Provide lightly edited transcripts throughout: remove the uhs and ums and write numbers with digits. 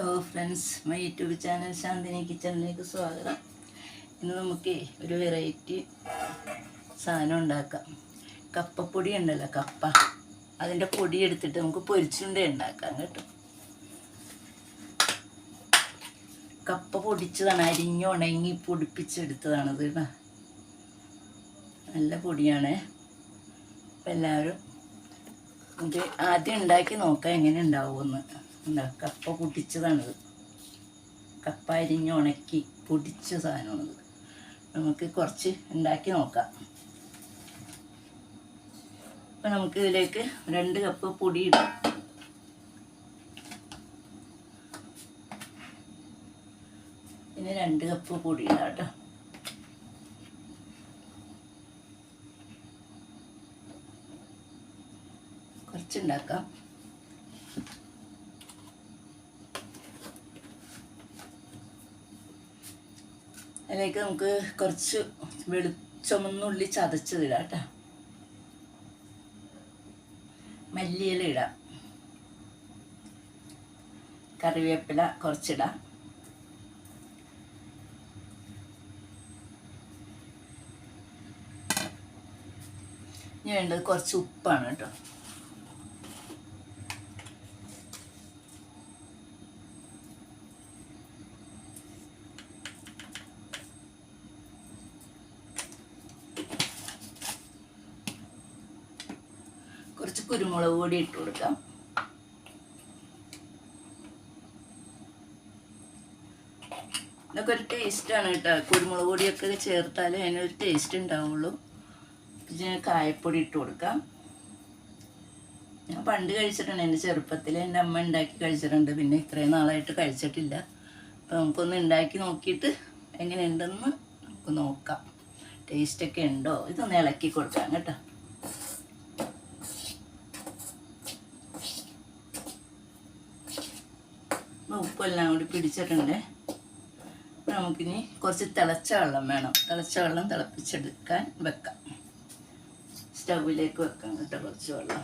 Hello friends, my YouTube channel Shanthini കിച്ചണിലേക്ക് സ്വാഗതം. ഇന്ന് നമുക്ക് ഒരു വെറൈറ്റി സാധനം ഉണ്ടാക്കാം. കപ്പപ്പൊടി ഉണ്ടല്ലോ, കപ്പ, അതിൻ്റെ പൊടി എടുത്തിട്ട് നമുക്ക് പൊരിച്ചുണ്ട ഉണ്ടാക്കാം കേട്ടോ. കപ്പ പൊടിച്ചതാണ്, അരിഞ്ഞുണങ്ങി പൊടിപ്പിച്ചെടുത്തതാണത് കേട്ടോ. നല്ല പൊടിയാണ്. അപ്പം എല്ലാവരും ഇത് ആദ്യം ഉണ്ടാക്കി നോക്കാം എങ്ങനെ ഉണ്ടാവുമെന്ന്. എന്താ, കപ്പ പൊടിച്ചതാണിത്. കപ്പ അരിഞ്ഞ് ഉണക്കി പൊടിച്ച സാധനമാണിത്. നമുക്ക് കുറച്ച് ഉണ്ടാക്കി നോക്കാം. അപ്പം നമുക്ക് ഇതിലേക്ക് 2 കപ്പ് പൊടി ഇടാം. പിന്നെ 2 കപ്പ് പൊടി ഇടാം കേട്ടോ. കുറച്ചുണ്ടാക്കാം. അതിലേക്ക് നമുക്ക് കുറച്ച് ചുമന്നുള്ളി ചതച്ചതിടാം കേട്ടോ. മല്ലിയില ഇടാം. കറിവേപ്പില കുറച്ചിടാം. ഇനി വേണ്ടത് കുറച്ച് ഉപ്പാണ് കേട്ടോ. കുറച്ച് കുരുമുളക് പൊടി ഇട്ട് കൊടുക്കാം. ഇതൊക്കെ ഒരു ടേസ്റ്റാണ് കേട്ടോ. കുരുമുളക് പൊടിയൊക്കെ ചേർത്താലേ അതിനൊരു ടേസ്റ്റ് ഉണ്ടാവുള്ളൂ. പിന്നെ കായപ്പൊടി ഇട്ട് കൊടുക്കാം. ഞാൻ പണ്ട് കഴിച്ചിട്ടുണ്ട്, എൻ്റെ ചെറുപ്പത്തിൽ എൻ്റെ അമ്മ ഉണ്ടാക്കി കഴിച്ചിട്ടുണ്ട്. പിന്നെ ഇത്രയും നാളായിട്ട് കഴിച്ചിട്ടില്ല. അപ്പം നമുക്കൊന്ന് ഉണ്ടാക്കി നോക്കിയിട്ട് എങ്ങനെയുണ്ടെന്ന് നമുക്ക് നോക്കാം. ടേസ്റ്റൊക്കെ ഉണ്ടോ ഇതൊന്ന് ഇളക്കി കൊടുക്കാം കേട്ടോ. ഉപ്പെല്ലാം കൂടി പിടിച്ചിട്ടുണ്ട്. നമുക്കിനി കുറച്ച് തിളച്ച വെള്ളം വേണം. തിളച്ച വെള്ളം തിളപ്പിച്ചെടുക്കാൻ വെക്കാം. സ്റ്റൗവിലേക്ക് വെക്കാം കേട്ടോ. കുറച്ച് വെള്ളം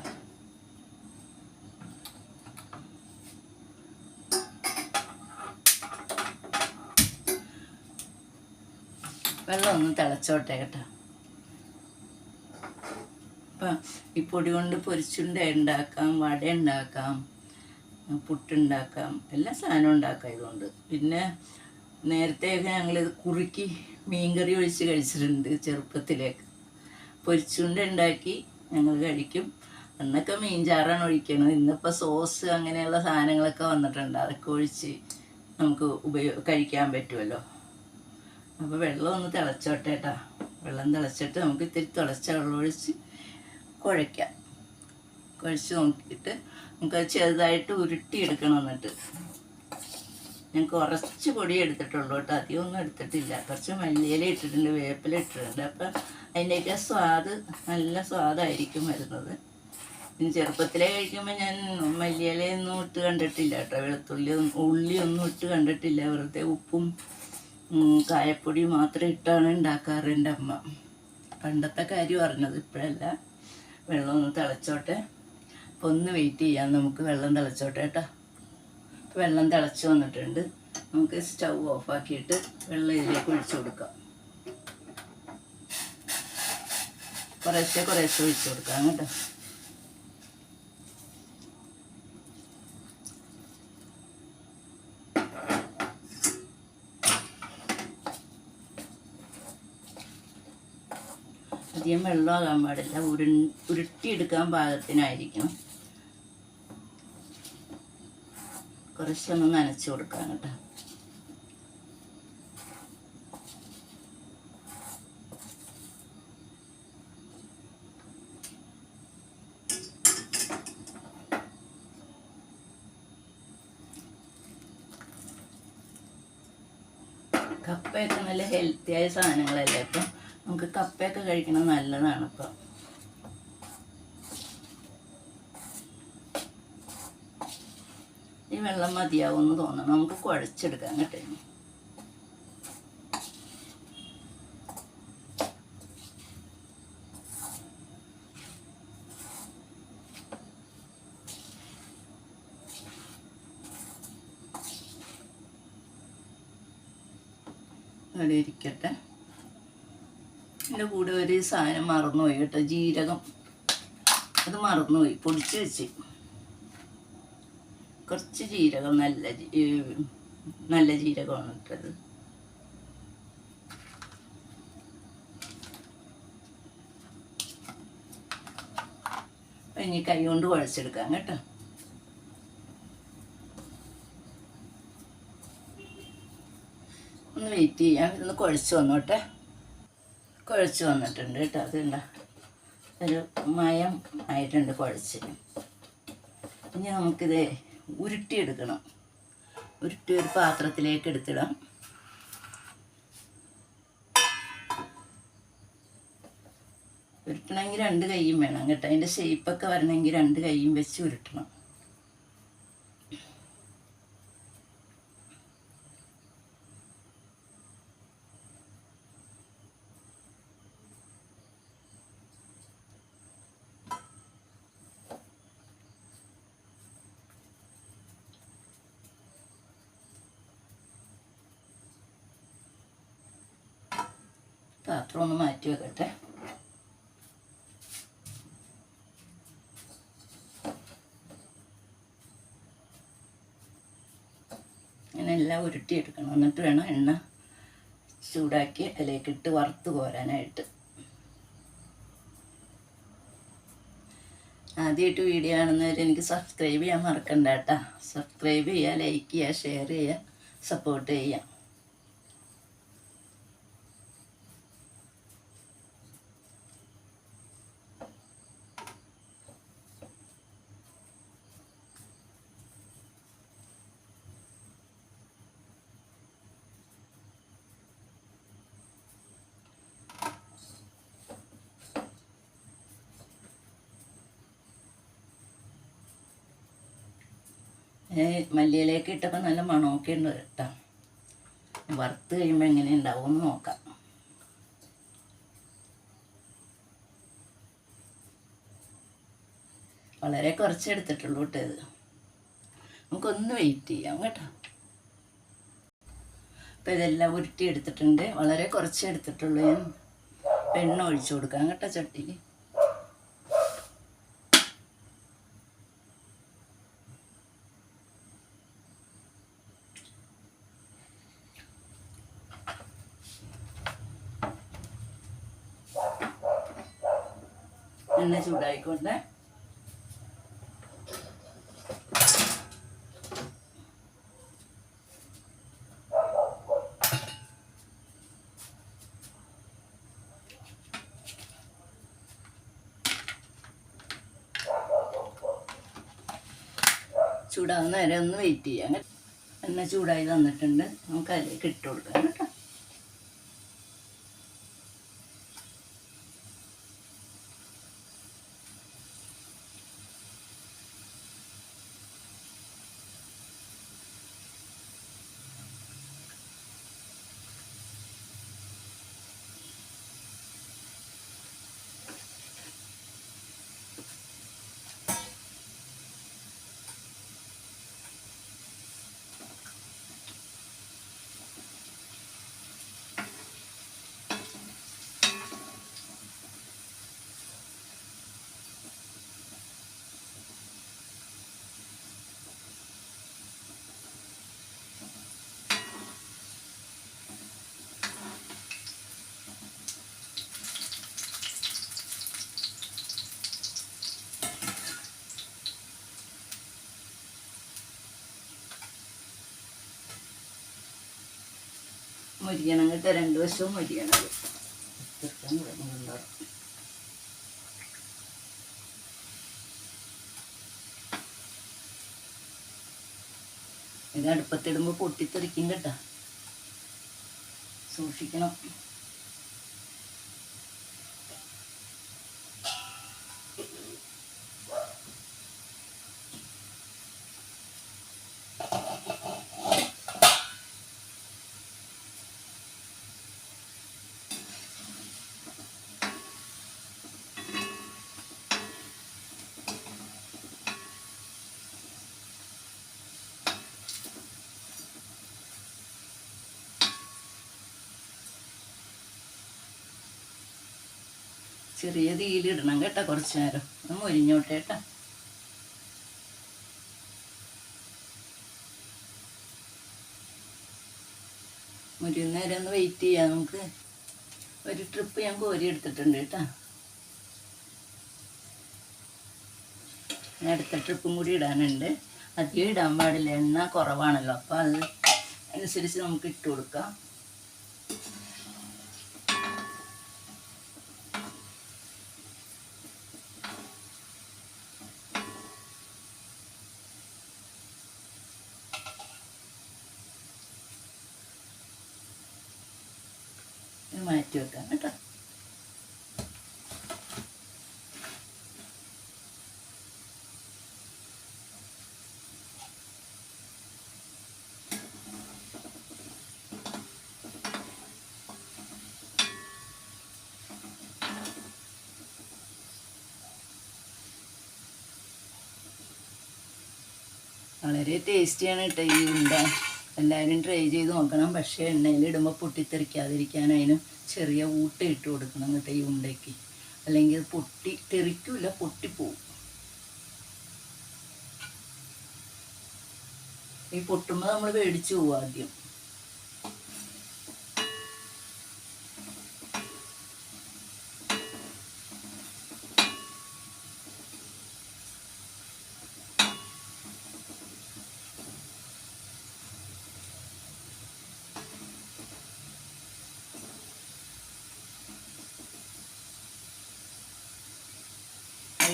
വെള്ളം ഒന്ന് തിളച്ചോട്ടെ കേട്ടോ. അപ്പം ഈ പൊടി കൊണ്ട് പൊരിച്ചുണ്ട ഉണ്ടാക്കാം, വട ഉണ്ടാക്കാം, പുട്ടുണ്ടാക്കാം, എല്ലാ സാധനവും ഉണ്ടാക്കാം ഇതുകൊണ്ട്. പിന്നെ നേരത്തെയൊക്കെ ഞങ്ങളിത് കുറുക്കി മീൻകറി ഒഴിച്ച് കഴിച്ചിട്ടുണ്ട് ചെറുപ്പത്തിലേക്ക്. പൊരിച്ചുണ്ട ഉണ്ടാക്കി ഞങ്ങൾ കഴിക്കും. അന്നൊക്കെ മീൻചാറാണ് ഒഴിക്കുന്നത്. ഇന്നിപ്പോൾ സോസ് അങ്ങനെയുള്ള സാധനങ്ങളൊക്കെ വന്നിട്ടുണ്ട്. അതൊക്കെ ഒഴിച്ച് നമുക്ക് കഴിക്കാൻ പറ്റുമല്ലോ. അപ്പോൾ വെള്ളം ഒന്ന് തിളച്ചോട്ടെ കേട്ടോ. വെള്ളം തിളച്ചിട്ട് നമുക്ക് ഇത്തിരി തിളച്ച വെള്ളം ഒഴിച്ച് കുഴയ്ക്കാം. കുഴച്ച് നോക്കിയിട്ട് നമുക്ക് ചെറുതായിട്ട് ഉരുട്ടിയെടുക്കണം. എന്നിട്ട് ഞാൻ കുറച്ച് പൊടി എടുത്തിട്ടുള്ളൂ കേട്ടോ, അധികം ഒന്നും എടുത്തിട്ടില്ല. കുറച്ച് മല്ലിയില ഇട്ടിട്ടുണ്ട്, വേപ്പില ഇട്ടിട്ടുണ്ട്. അപ്പം അതിൻ്റെയൊക്കെ സ്വാദ് നല്ല സ്വാദായിരിക്കും വരുന്നത്. പിന്നെ ചെറുപ്പത്തിലേ കഴിക്കുമ്പോൾ ഞാൻ മല്ലിയിലയൊന്നും ഇട്ട് കണ്ടിട്ടില്ല കേട്ടോ. ഉള്ളിയൊന്നും ഇട്ട് കണ്ടിട്ടില്ല. വെറുതെ ഉപ്പും കായപ്പൊടി മാത്രം ഇട്ടാണ് ഉണ്ടാക്കാറ് എൻ്റെ അമ്മ. പണ്ടത്തെ കാര്യം പറഞ്ഞത്, ഇപ്പോഴല്ല. വെള്ളം ഒന്ന് തിളച്ചോട്ടെ. അപ്പോൾ ഒന്ന് വെയിറ്റ് ചെയ്യാം നമുക്ക്. വെള്ളം തിളച്ചോട്ടെ കേട്ടോ. വെള്ളം തിളച്ച് വന്നിട്ടുണ്ട്. നമുക്ക് സ്റ്റൗ ഓഫാക്കിയിട്ട് വെള്ളം ഇതിലേക്ക് ഒഴിച്ചു കൊടുക്കാം. കുറേശ്ശെ ഒഴിച്ചു കൊടുക്കാം കേട്ടോ. അധികം വെള്ളമാകാൻ പാടില്ല. ഉരുട്ടിയെടുക്കാൻ പാകത്തിനായിരിക്കണം. കുറച്ചൊന്ന് നനച്ച് കൊടുക്കാം കേട്ടോ. കപ്പയൊക്കെ നല്ല ഹെൽത്തിയായ സാധനങ്ങളല്ലേ. അപ്പം നമുക്ക് കപ്പയൊക്കെ കഴിക്കുന്നത് നല്ലതാണ്. ഇപ്പം ഈ വെള്ളം മതിയാവുമെന്ന് തോന്നണം. നമുക്ക് കുഴച്ചെടുക്കാം കേട്ടോ. അവിടെ ഇരിക്കട്ടെ. എൻ്റെ കൂടെ ഒരു സാധനം മറന്നുപോയി കേട്ടോ, ജീരകം. അത് മറന്നുപോയി, പൊടിച്ച് വെച്ച്. കുറച്ച് ജീരകം, നല്ല ജീരകമാണ് ഇട്ടത്. ഇനി കൈ കൊണ്ട് കുഴച്ചെടുക്കാം കേട്ടോ. ഒന്ന് വെയിറ്റ് ചെയ്യാം. ഇതൊന്ന് കുഴച്ച് വന്നോട്ടെ. കുഴച്ച് വന്നിട്ടുണ്ട് കേട്ടോ. അതുണ്ട ഒരു മയം ആയിട്ടുണ്ട് കുഴച്ച്. ഇനി നമുക്കിത് ഉരുട്ടിയെടുക്കണം. ഉരുട്ടി ഒരു പാത്രത്തിലേക്ക് എടുത്തിടാം. ഉരുട്ടണമെങ്കിൽ 2 കൈയും വേണം കേട്ടോ. അതിൻ്റെ ഷേപ്പൊക്കെ വരണമെങ്കിൽ 2 കൈയും വെച്ച് ഉരുട്ടണം. പാത്രം ഒന്ന് മാറ്റി വെക്കട്ടെ. അങ്ങനെ എല്ലാം ഉരുട്ടിയെടുക്കണം. എന്നിട്ട് വേണം എണ്ണ ചൂടാക്കി അതിലേക്കിട്ട് വറുത്ത് കോരാനായിട്ട്. ആദ്യമായിട്ട് വീഡിയോ കാണുന്നവർ എനിക്ക് സബ്സ്ക്രൈബ് ചെയ്യാൻ മറക്കണ്ട കേട്ടോ. സബ്സ്ക്രൈബ് ചെയ്യുക, ലൈക്ക് ചെയ്യുക, ഷെയർ ചെയ്യുക, സപ്പോർട്ട് ചെയ്യുക. മല്ലിയിലേക്ക് ഇട്ടപ്പോൾ നല്ല മണമൊക്കെ ഉണ്ട് കേട്ടോ. വറുത്ത് കഴിയുമ്പോൾ എങ്ങനെ ഉണ്ടാവും എന്ന് നോക്കാം. വളരെ കുറച്ചെടുത്തിട്ടുള്ളൂ കേട്ടോ ഇത്. നമുക്കൊന്ന് വെയിറ്റ് ചെയ്യാം കേട്ടോ. അപ്പോൾ ഇതെല്ലാം ഉരുട്ടി എടുത്തിട്ടുണ്ട്. വളരെ കുറച്ച് എടുത്തിട്ടുള്ളൂ. ഞാൻ എണ്ണ ഒഴിച്ചു കൊടുക്കാം കേട്ടോ ചട്ടിയിൽ. എണ്ണ ചൂടായിക്കൊണ്ട് ചൂടാകുന്ന വരെ ഒന്ന് വെയിറ്റ് ചെയ്യാം. എണ്ണ ചൂടായി തന്നിട്ടുണ്ട്. നമുക്ക് അതിലേക്ക് ഇട്ട് കൊടുക്കാം കേട്ടോ. മുരിയണം കേട്ടോ. 2 വശവും മുരിയണം. ഇത് അടുപ്പത്തിടുമ്പോൾ പൊട്ടിത്തെറിക്കും കേട്ടോ. സൂക്ഷിക്കണം. ചെറിയ തീയിലിടണം കേട്ടോ, കുറച്ച് നേരം ഒന്ന് മൊരിഞ്ഞോട്ടെ കേട്ടോ. മൊരിയുന്ന നേരം ഒന്ന് വെയിറ്റ് ചെയ്യാം നമുക്ക്. ഒരു ട്രിപ്പ് ഞാൻ കോരി എടുത്തിട്ടുണ്ട് കേട്ടോ. അടുത്ത ട്രിപ്പും കൂടി ഇടാനുണ്ട്. അധികം ഇടാൻ പാടില്ല, എണ്ണ കുറവാണല്ലോ, അപ്പോൾ അത് അനുസരിച്ച് നമുക്ക് ഇട്ട് കൊടുക്കാം. മാറ്റി വെക്കാം കേട്ടോ. വളരെ ടേസ്റ്റിയാണ് കേട്ടോ ഈ ഉണ്ട. എല്ലാവരും ട്രൈ ചെയ്ത് നോക്കണം. പക്ഷേ എണ്ണയിലിടുമ്പോൾ പൊട്ടിത്തെറിക്കാതിരിക്കാൻ അതിന് ചെറിയ ഊട്ട ഇട്ട് കൊടുക്കണം കേട്ടോ ഈ ഉണ്ടയ്ക്ക്. അല്ലെങ്കിൽ പൊട്ടി തെറിക്കില്ല, പൊട്ടിപ്പോവും. ഈ പൊട്ടുമ്പോൾ നമ്മൾ പേടിച്ചു പോവും ആദ്യം.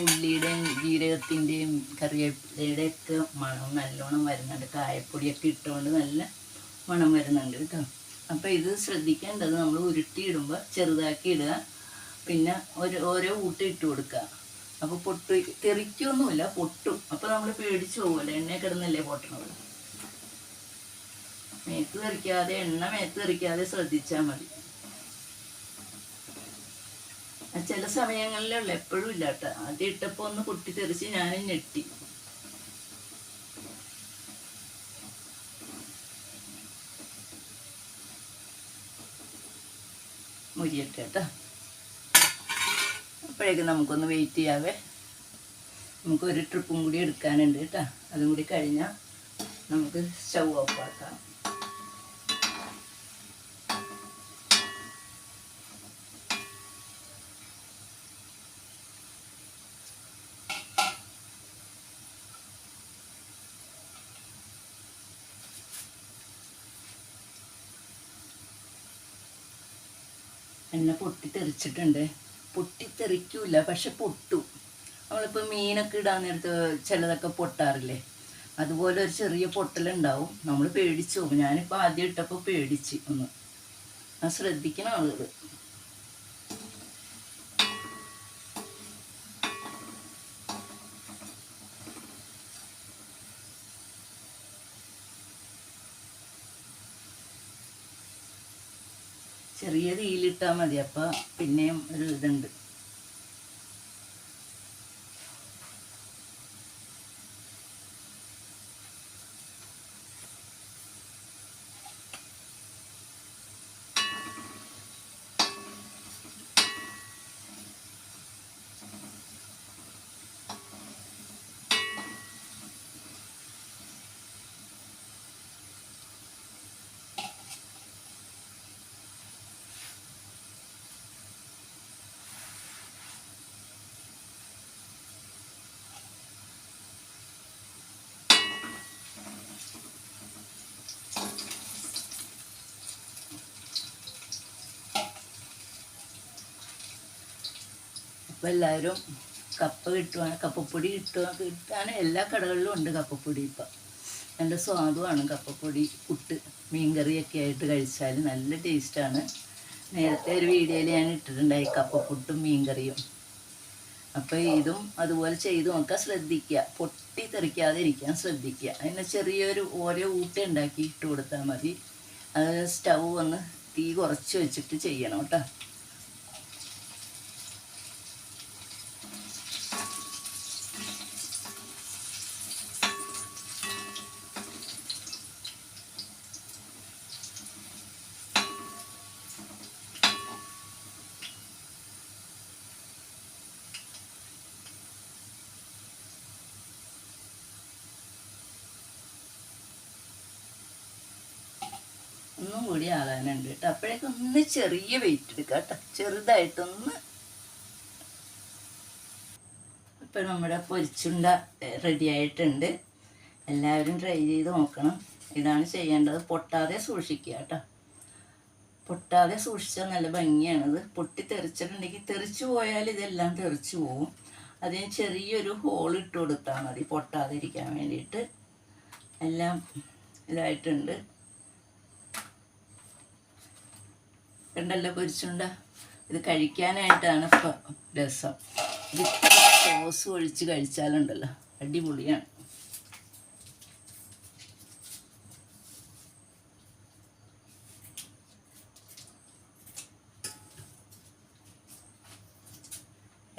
ഉള്ളിയുടെയും ജീരകത്തിൻ്റെയും കറിവേപ്പിലയുടെ ഒക്കെ മണം നല്ലോണം വരുന്നുണ്ട്. കായപ്പൊടിയൊക്കെ ഇട്ടുകൊണ്ട് നല്ല മണം വരുന്നുണ്ട് കേട്ടോ. അപ്പോൾ ഇത് ശ്രദ്ധിക്കേണ്ടത്, നമ്മൾ ഉരുട്ടിയിടുമ്പോൾ ചെറുതാക്കി ഇടുക, പിന്നെ ഓരോ ഊട്ടി ഇട്ട് കൊടുക്കുക. അപ്പോൾ തെറിക്കൊന്നുമില്ല, പൊട്ടും. അപ്പോൾ നമ്മൾ പേടിച്ചു പോകുമല്ലോ, എണ്ണ കിടന്നല്ലേ പൊട്ടണത്. മേത്ത് തെറിക്കാതെ, എണ്ണ മേത്ത് തെറിക്കാതെ ശ്രദ്ധിച്ചാൽ മതി. ചില സമയങ്ങളിലുള്ള, എപ്പോഴും ഇല്ല കേട്ടോ. ആദ്യം ഇട്ടപ്പോൾ ഒന്ന് പൊട്ടിത്തെറിച്ച് ഞാനും ഞെട്ടി. മുരിയട്ടെ കേട്ടോ. അപ്പോഴേക്കും നമുക്കൊന്ന് വെയിറ്റ് ചെയ്യാവേ. നമുക്ക് ഒരു ട്രിപ്പും കൂടി എടുക്കാനുണ്ട് കേട്ടോ. അതും കൂടി കഴിഞ്ഞാൽ നമുക്ക് സ്റ്റൗ ഓഫ് ആക്കാം. എണ്ണ പൊട്ടിത്തെറിച്ചിട്ടുണ്ട്. പൊട്ടിത്തെറിക്കില്ല, പക്ഷെ പൊട്ടും. നമ്മളിപ്പോൾ മീനൊക്കെ ഇടാൻ നേരത്ത് ചിലതൊക്കെ പൊട്ടാറില്ലേ, അതുപോലെ ഒരു ചെറിയ പൊട്ടലുണ്ടാവും. നമ്മൾ പേടിച്ചു പോകും. ഞാനിപ്പോൾ ആദ്യം ഇട്ടപ്പോൾ പേടിച്ച് ഒന്ന്. അത് ശ്രദ്ധിക്കണം ആളുകൾ. ചെറിയ തീയിലിട്ടാൽ മതി, അപ്പം പിന്നെയും ഒരു ഇതുണ്ട്. അപ്പോൾ എല്ലാവരും കപ്പപ്പൊടി കിട്ടാൻ എല്ലാ കടകളിലും ഉണ്ട് കപ്പപ്പൊടി. ഇപ്പം നല്ല സ്വാദുമാണ് കപ്പപ്പൊടി. പുട്ട് മീൻകറിയൊക്കെ ആയിട്ട് കഴിച്ചാൽ നല്ല ടേസ്റ്റാണ്. നേരത്തെ ഒരു വീഡിയോയിൽ ഞാൻ ഇട്ടിട്ടുണ്ടായി കപ്പപ്പുട്ടും മീൻകറിയും. അപ്പോൾ ഇതും അതുപോലെ ചെയ്ത് നോക്കാൻ ശ്രദ്ധിക്കുക. പൊട്ടി തെറിക്കാതെ ഇരിക്കാൻ ശ്രദ്ധിക്കുക. അതിന് ചെറിയൊരു ഓരോ ഊട്ട ഉണ്ടാക്കി ഇട്ട് കൊടുത്താൽ മതി. അത് സ്റ്റൗ ഒന്ന് തീ കുറച്ച് വെച്ചിട്ട് ചെയ്യണം കേട്ടോ. ഒന്നും കൂടി ആകാനുണ്ട് കേട്ടോ. അപ്പോഴേക്കും ഒന്ന് ചെറിയ വെയിറ്റ് എടുക്കുക കേട്ടോ, ചെറുതായിട്ടൊന്ന്. ഇപ്പം നമ്മുടെ പൊരിച്ചുണ്ട റെഡി ആയിട്ടുണ്ട്. എല്ലാവരും ട്രൈ ചെയ്ത് നോക്കണം. ഇതാണ് ചെയ്യേണ്ടത്. പൊട്ടാതെ സൂക്ഷിക്കുക കേട്ടോ. പൊട്ടാതെ സൂക്ഷിച്ചാൽ നല്ല ഭംഗിയാണത്. പൊട്ടി തെറിച്ചിട്ടുണ്ടെങ്കിൽ, തെറിച്ചു പോയാൽ ഇതെല്ലാം തെറിച്ചു പോവും. അതിന് ചെറിയൊരു ഹോൾ ഇട്ട് കൊടുത്താൽ മതി പൊട്ടാതിരിക്കാൻ വേണ്ടിയിട്ട്. എല്ലാം ഇതായിട്ടുണ്ട്. കണ്ടല്ലോ പൊരിച്ചുണ്ട. ഇത് കഴിക്കാനായിട്ടാണ് ഇപ്പം രസം. ഇത് സോസ് ഒഴിച്ച് കഴിച്ചാലുണ്ടല്ലോ അടിപൊളിയാണ്.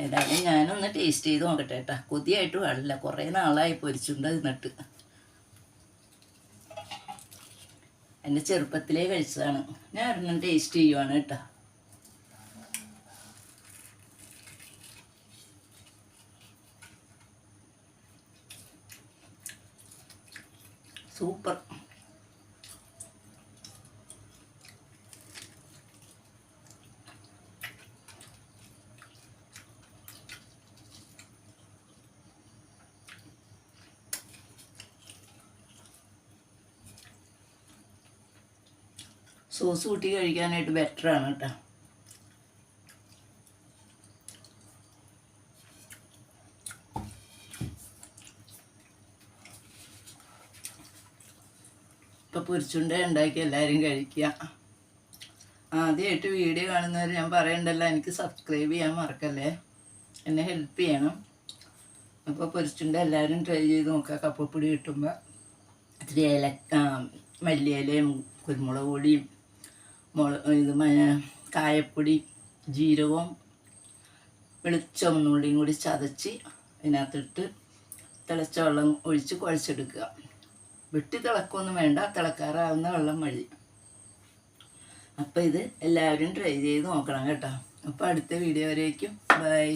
ഏതായാലും ഞാനൊന്ന് ടേസ്റ്റ് ചെയ്ത് നോക്കട്ടെ കേട്ടോ. കൊതിയായിട്ട് പാടില്ല, കുറേ നാളായി പൊരിച്ചുണ്ട തിന്നിട്ട്. എൻ്റെ ചെറുപ്പത്തിലേ കഴിച്ചതാണ്. ഞാൻ ഒരെണ്ണം ടേസ്റ്റ് ചെയ്യുവാണ് കേട്ടോ. സൂപ്പർ. സോസ് കൂട്ടി കഴിക്കാനായിട്ട് ബെറ്ററാണ് കേട്ടോ. ഇപ്പോൾ പൊരിച്ചുണ്ട ഉണ്ടാക്കി എല്ലാവരും കഴിക്കുക. ആദ്യമായിട്ട് വീഡിയോ കാണുന്നവർ ഞാൻ പറയണ്ടല്ലോ, എനിക്ക് സബ്സ്ക്രൈബ് ചെയ്യാൻ മറക്കല്ലേ, എന്നെ ഹെൽപ്പ് ചെയ്യണം. അപ്പോൾ പൊരിച്ചുണ്ട എല്ലാവരും ട്രൈ ചെയ്ത് നോക്കുക. കപ്പപ്പൊടി കിട്ടുമ്പോൾ ഇത്തിരി മല്ലിയിലയും കുരുമുളക് പൊടിയും കായപ്പൊടി, ജീരകവും വെളിച്ചെണ്ണുള്ളിയും കൂടി ചതച്ച് ഇതിനകത്തിട്ട് തിളച്ച വെള്ളം ഒഴിച്ച് കുഴച്ചെടുക്കുക. വെട്ടി തിളക്കൊന്നും വേണ്ട, തിളക്കാറാവുന്ന വെള്ളം മതി. അപ്പോൾ ഇത് എല്ലാവരും ട്രൈ ചെയ്ത് നോക്കണം കേട്ടോ. അപ്പോൾ അടുത്ത വീഡിയോ വരേക്കും ബൈ.